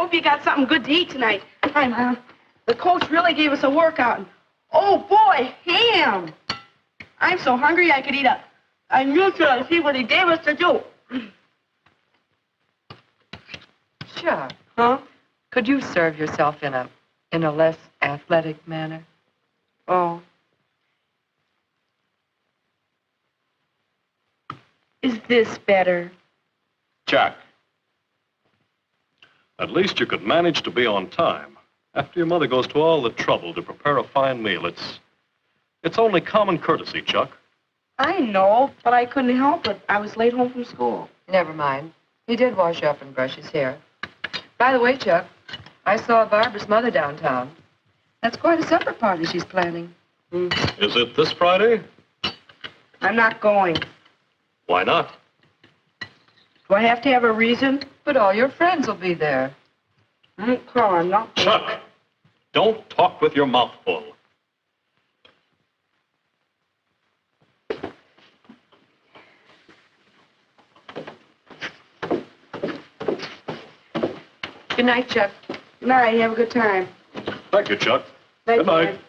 hope you got something good to eat tonight. Hi, Mom. The coach really gave us a workout. Oh, boy, ham. I'm so hungry I could eat a noodle and see what he gave us to do. Chuck. Huh? Could you serve yourself in a less athletic manner? Oh. Is this better? Chuck. At least you could manage to be on time. After your mother goes to all the trouble to prepare a fine meal, it's only common courtesy, Chuck. I know, but I couldn't help it. I was late home from school. Never mind. He did wash up and brush his hair. By the way, Chuck, I saw Barbara's mother downtown. That's quite a supper party she's planning. Is it this Friday? I'm not going. Why not? Do I have to have a reason? But all your friends will be there. Carl, I'm not going. Chuck, don't talk with your mouth full. Good night, Chuck. Good night. Have a good time. Thank you, Chuck. Thank Good night.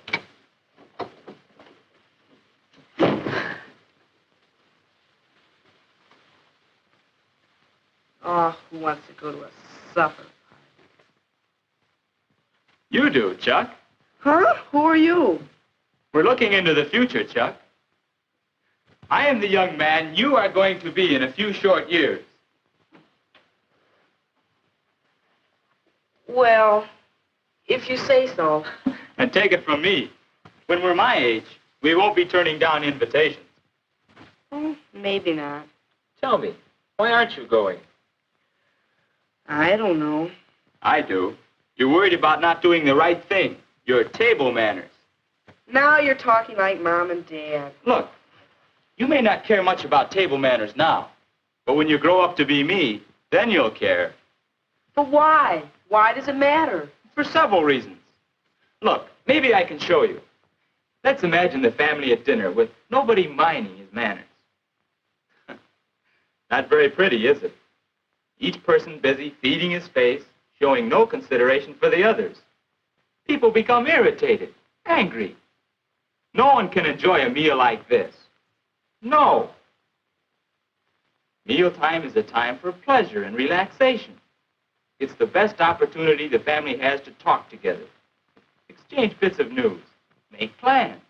Oh, who wants to go to a supper party? You do, Chuck. Huh? Who are you? We're looking into the future, Chuck. I am the young man you are going to be in a few short years. Well, if you say so. And take it from me, when we're my age, we won't be turning down invitations. Maybe not. Tell me, why aren't you going? I don't know. I do. You're worried about not doing the right thing. Your table manners. Now you're talking like Mom and Dad. Look, you may not care much about table manners now, but when you grow up to be me, then you'll care. But why? Why does it matter? For several reasons. Look, maybe I can show you. Let's imagine the family at dinner with nobody minding his manners. Not very pretty, is it? Each person busy feeding his face, showing no consideration for the others. People become irritated, angry. No one can enjoy a meal like this. No. Mealtime is a time for pleasure and relaxation. It's the best opportunity the family has to talk together, exchange bits of news, make plans.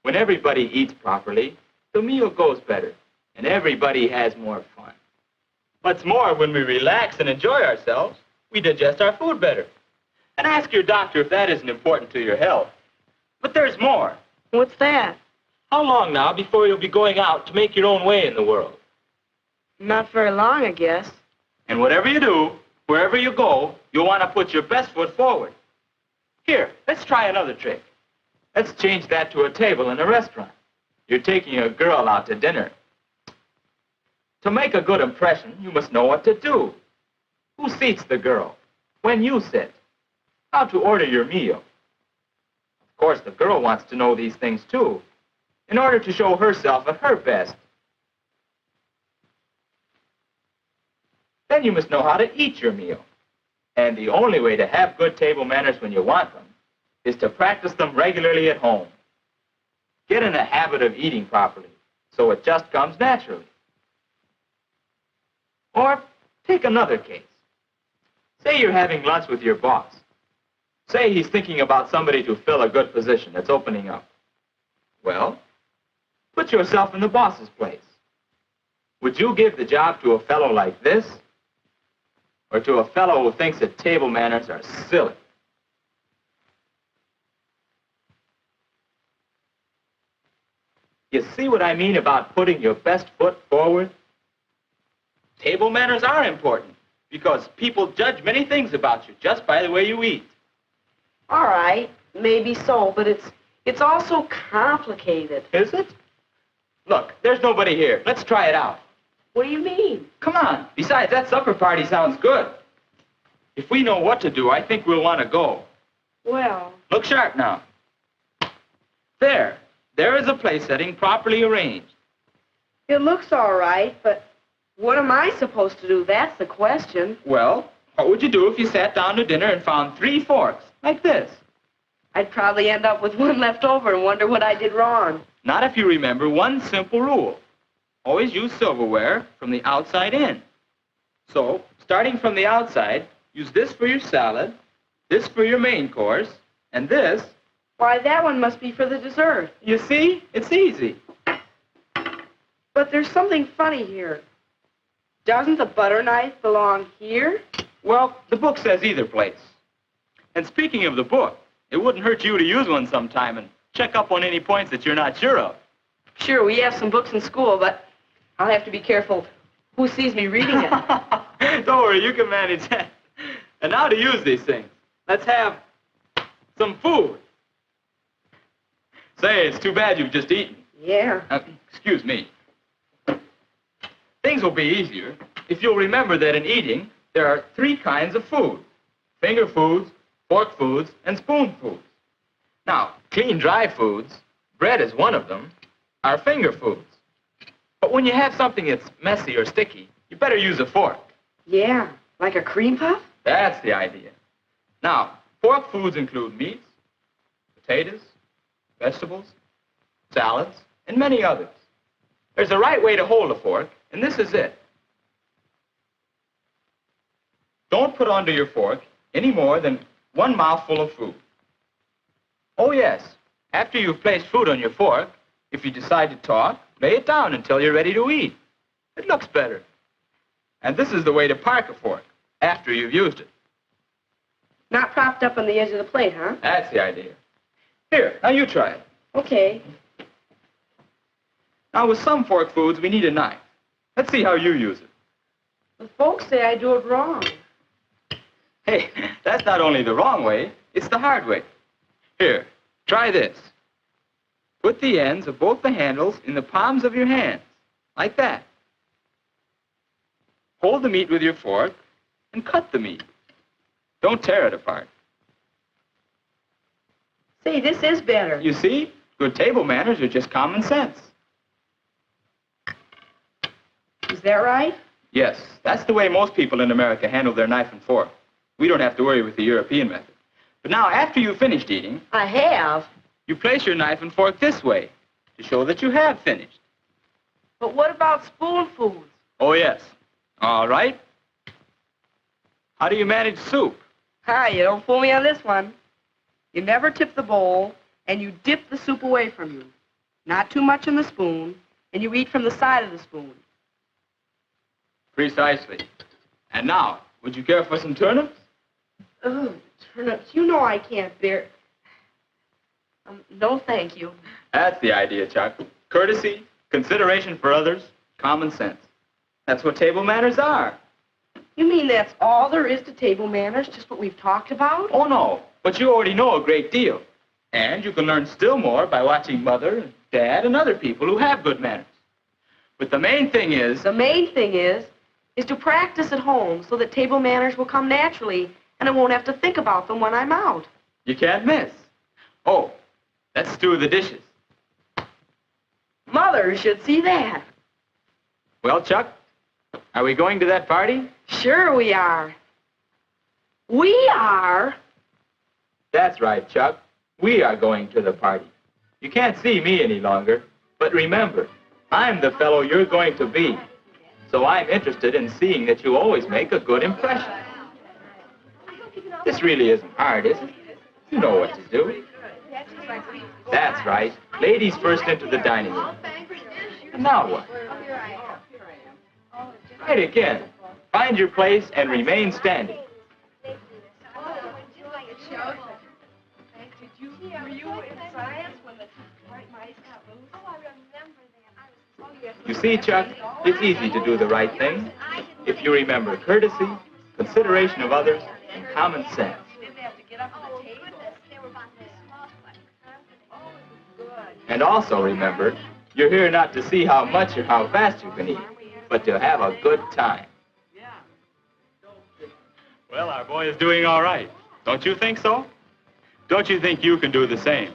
When everybody eats properly, the meal goes better, and everybody has more fun. What's more, when we relax and enjoy ourselves, we digest our food better. And ask your doctor if that isn't important to your health. But there's more. What's that? How long now before you'll be going out to make your own way in the world? Not very long, I guess. And whatever you do, wherever you go, you'll want to put your best foot forward. Here, let's try another trick. Let's change that to a table in a restaurant. You're taking a girl out to dinner. To make a good impression, you must know what to do. Who seats the girl? When you sit? How to order your meal? Of course, the girl wants to know these things, too, in order to show herself at her best. Then you must know how to eat your meal. And the only way to have good table manners when you want them is to practice them regularly at home. Get in a habit of eating properly, so it just comes naturally. Or take another case. Say you're having lunch with your boss. Say he's thinking about somebody to fill a good position that's opening up. Well, put yourself in the boss's place. Would you give the job to a fellow like this? Or to a fellow who thinks that table manners are silly? You see what I mean about putting your best foot forward? Table manners are important because people judge many things about you just by the way you eat. All right, maybe so, but it's also complicated. Is it? Look, there's nobody here. Let's try it out. What do you mean? Come on. Besides, that supper party sounds good. If we know what to do, I think we'll want to go. Well... Look sharp now. There. There is a place setting properly arranged. It looks all right, but what am I supposed to do? That's the question. Well, What would you do if you sat down to dinner and found 3 forks, like this? I'd probably end up with one left over and wonder what I did wrong. Not if you remember one simple rule. Always use silverware from the outside in. So, starting from the outside, use this for your salad, this for your main course, and this... Why, that one must be for the dessert. You see? It's easy. But there's something funny here. Doesn't the butter knife belong here? Well, the book says either place. And speaking of the book, it wouldn't hurt you to use one sometime and check up on any points that you're not sure of. Sure, we have some books in school, but I'll have to be careful who sees me reading it. Don't worry, you can manage that. And now to use these things. Let's have some food. Say, it's too bad you've just eaten. Yeah. Excuse me. Things will be easier if you'll remember that in eating, there are 3 kinds of food. Finger foods, fork foods, and spoon foods. Now, clean, dry foods, bread is one of them, are finger foods. But when you have something that's messy or sticky, you better use a fork. Yeah, like a cream puff? That's the idea. Now, fork foods include meats, potatoes, vegetables, salads, and many others. There's a right way to hold a fork, and this is it. Don't put onto your fork any more than 1 mouthful of food. Oh, yes, after you've placed food on your fork, if you decide to talk, lay it down until you're ready to eat. It looks better. And this is the way to park a fork, after you've used it. Not propped up on the edge of the plate, huh? That's the idea. Here, now you try it. Okay. Now, with some fork foods, we need a knife. Let's see how you use it. The folks say I do it wrong. Hey, that's not only the wrong way, it's the hard way. Here, try this. Put the ends of both the handles in the palms of your hands, like that. Hold the meat with your fork and cut the meat. Don't tear it apart. Say, this is better. You see, good table manners are just common sense. Is that right? Yes, that's the way most people in America handle their knife and fork. We don't have to worry with the European method. But now, after you've finished eating, I have. you place your knife and fork this way to show that you have finished. But what about spoon foods? Oh, yes. All right. How do you manage soup? Hi, you don't fool me on this one. You never tip the bowl, and you dip the soup away from you. Not too much in the spoon, and you eat from the side of the spoon. Precisely. And now, would you care for some turnips? Oh, turnips. You know I can't bear... no, thank you. That's the idea, Chuck. Courtesy, consideration for others, common sense. That's what table manners are. You mean that's all there is to table manners, just what we've talked about? Oh, no. But you already know a great deal. And you can learn still more by watching Mother, and Dad, and other people who have good manners. But the main thing is... The main thing is to practice at home so that table manners will come naturally and I won't have to think about them when I'm out. You can't miss. Oh, let's stew the dishes. Mother should see that. Well, Chuck, are we going to that party? Sure we are. We are? That's right, Chuck. We are going to the party. You can't see me any longer, but remember, I'm the fellow you're going to be. So I'm interested in seeing that you always make a good impression. This really isn't hard, is it? You know what to do. That's right. Ladies first into the dining room. And now what? Right again. Find your place and remain standing. Were you in science when the white mice got loose? Oh, I remember that. You see, Chuck, it's easy to do the right thing if you remember courtesy, consideration of others, and common sense. You didn't have to get up from Oh, the table. goodness, they were about this small, like, huh? Oh, it was good. And also remember, you're here not to see how much or how fast you can eat, but to have a good time. Well, our boy is doing all right. Don't you think so? Don't you think you can do the same?